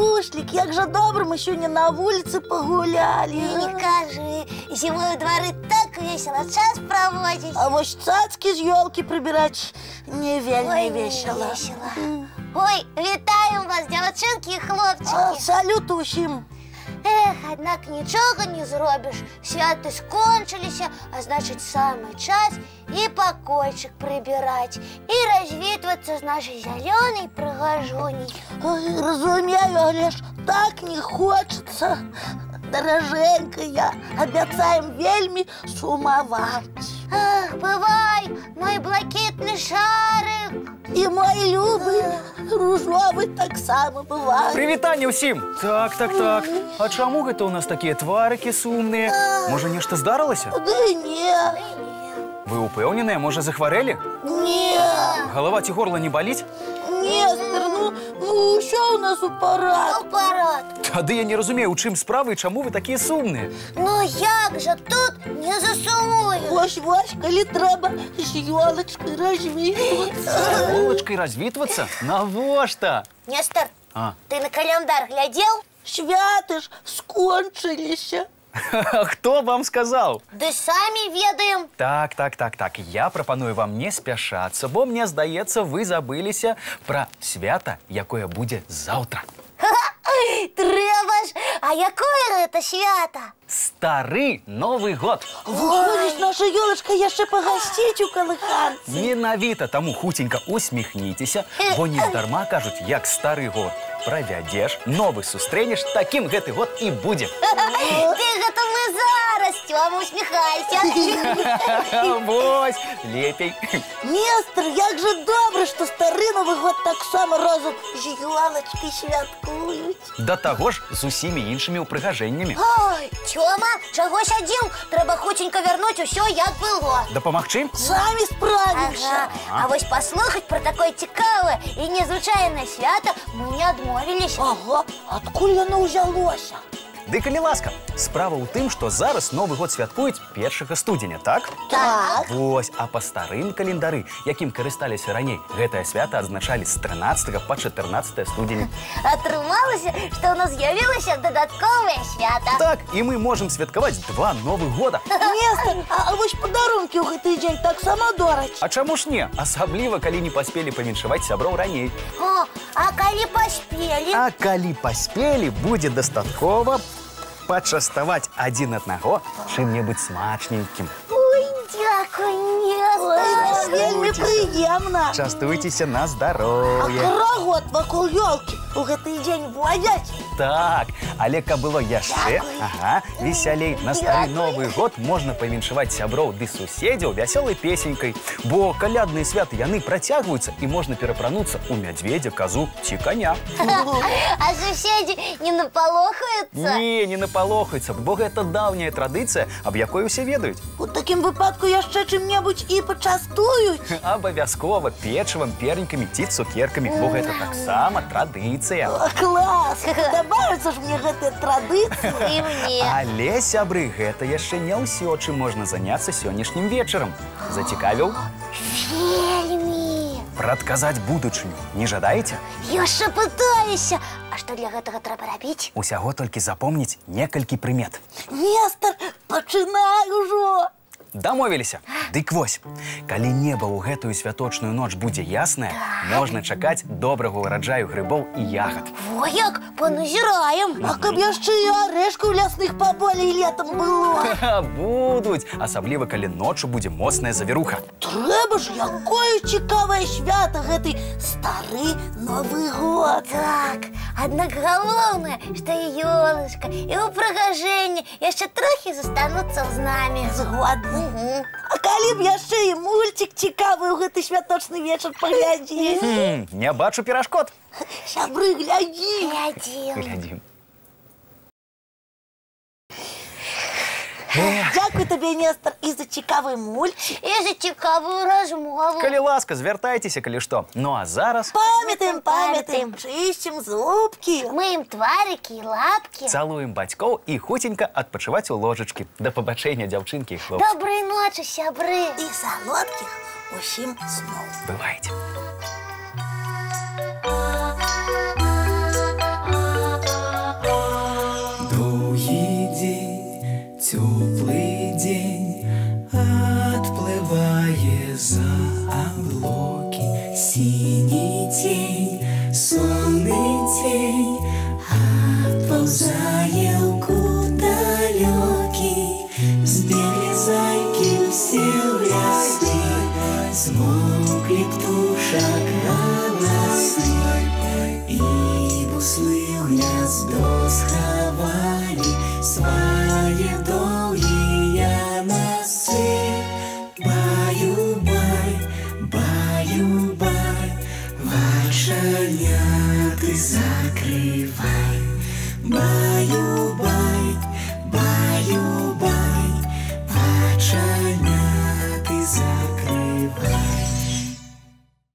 Бушлик, як же добре ми сьогодні на вулиці погуляли. Не кажи, зимой у дворы так весело час проводить. А ось цацки з елки прибирати не вельми весело. Ой, вітаємо вас, дівчинки і хлопчики. Салют усім. Ех, однак нічого не зробиш. Святи скончилися, а значить саме час і покойчик прибирати, і розвітуватися з нашої зеленої пригожуні. Ой, розумію, але ж так не хочеться. Дороженькая, обіцяємо вельми сумувати. Ах, бувай, мой блакитний шарик. І мой любий ружовий так само буває. Привітання усім! Так. А чому гэта у нас такія тварики сумныя? Можа, нешта здарылася? Да ні. Вы упэўненыя, можа, захварэлі? Ні. Голова ці горла не баліць? Нестор, ну що у нас у парад? Тады я не разумею, у чым справа і чаму вы такія сумныя. Ну як же тут не засумуєш? Вось, коли треба з ёлочкой развітватися. З ёлочкай развітвацца? Навошта? Нестор, А. ты на календар глядел? Святы ж скончыліся. Хто вам сказаў? Да сами ведаем. Так. Я прапаную вам не спяшацца, бо мне здаецца, вы забыліся пра свята, якое будзе заўтра. Трэба ж, а якое гэта свята? Стары Новы год. Выходзіць, наша ёлочка яшчэ пагасціць у калыханцы. Менавіта, таму хутенька усміхніцеся, бо нездарма кажуць, як стары год правядзеш, новы сустрэнеш, такім гэты год і будзе. Ты гэта мы зараз, Тёма, усміхайся. Вось, лепей. Нестор, як же добре, што стары Новы год таксама разам з ёлочкай святкуюць. Да таго ж з усімі іншымі ўпрыгажэннямі. Ой, Тёма, чаго сядзіў? Трэба хутенька вярнуць усё, як было. Дапамагчы? Самі справімся. А вось паслухаць пра такое цікавае і незвычайнае свята мы не адмовіліся. Ага, адкуль яно ўзялося? Ды калі ласка, справа ў тым, што зараз Новы год святкуюць 1 студзеня, так? Так. Вось, а па старым календары, якім карысталіся раней, гэтае свята адзначалі з 13 па 14 студзеня. Атрымалася, што ў нас з'явілася дадатковае свята. Так, і мы можам святкаваць 2 Новых года. Нестор, а вось падарункі ў гэты дзень таксама дораць. А чаму ж не? Асабліва, калі не паспелі павіншаваць сяброў раней. О, а калі паспелі? А калі паспелі, будзе дастаткова пачаставаць адзін аднаго чым-небудзь смачненькім. Ой, дзякуй, Нестор. Вельмі прыемна. Частуйцеся на А здароўе. карагод вакол ёлкі у гэты дзень водзяць? Так, але каб было яшчэ, весялей, на стары Новы год можна павіншаваць сяброў ды суседзяў вясёлай песенькай, бо калядныя святы яны працягваюцца і можна перапрануцца ў мядзведзя, казу ці каня. А суседзі не напалохаюцца? Не напалохаюцца, бо гэта даўняя традыцыя, аб якой усе ведаюць. У такім выпадку яшчэ чым-небудзь і пачастуюць. Абавязкова печывам, пернікамі ці цукеркамі, бо гэта таксама традыцыя. О, клас! Добавіцца ж мне гэтыя традыцыі. І мне. Але, сябры, гэта яшчэ не ўсё, чым можна заняцца сённяшнім вечарам. Зацікавіў? Вельмі. Прадказаць будучыню не жадаеце? Яшчэ пытаюся. А што для гэтага трэба рабіць? Усяго толькі запомніць некалькі прымет. Нестор, пачынай ужо. Дамовіліся. Дык вось, калі неба ў гэтую святочную ноч будзе яснае, можна чакаць добрага ўраджаю грыбоў і ягад. Во як, паназіраем. А каб яшчэ і арэшкаў лясных паболей летам было. Будуць, асабліва калі ноччу будзе моцная завіруха. Трэба ж, якое цікавае свята гэты стары Новы год. Так, аднак галоўнае, што і ёлачка, і ўпрыгажэнне яшчэ трохі застануцца з намі. Згодны. А калі б яшчэ і мульцік цікавы ў гэты святочны вечар паглядзець? Не бачу перашкод. Сябры, глядзі. Глядзім. Дякую табе, Нестор, і за цікавы мульцік. І за цікавую размову. Калі ласка, звяртайцеся, калі што. Ну а зараз Памятаем, чысцім зубкі. Мыем тварыкі і лапкі. цалуем бацькоў і хуценька адпачываць у ложачкі. Да пабачэння, дзяўчынкі і хлопцы. Добрай ночы, сябры. І салодкіх усім сноў. Бывайце. высокие заблоки, синий тень, сонный тень отползает далекий. Сбегли зайки все в лесу, смолкли птушек голосы, и буслы в гнездо сховали свои долгие носы. Баю-бай, баю-бай, ваши няты закрывай. Баю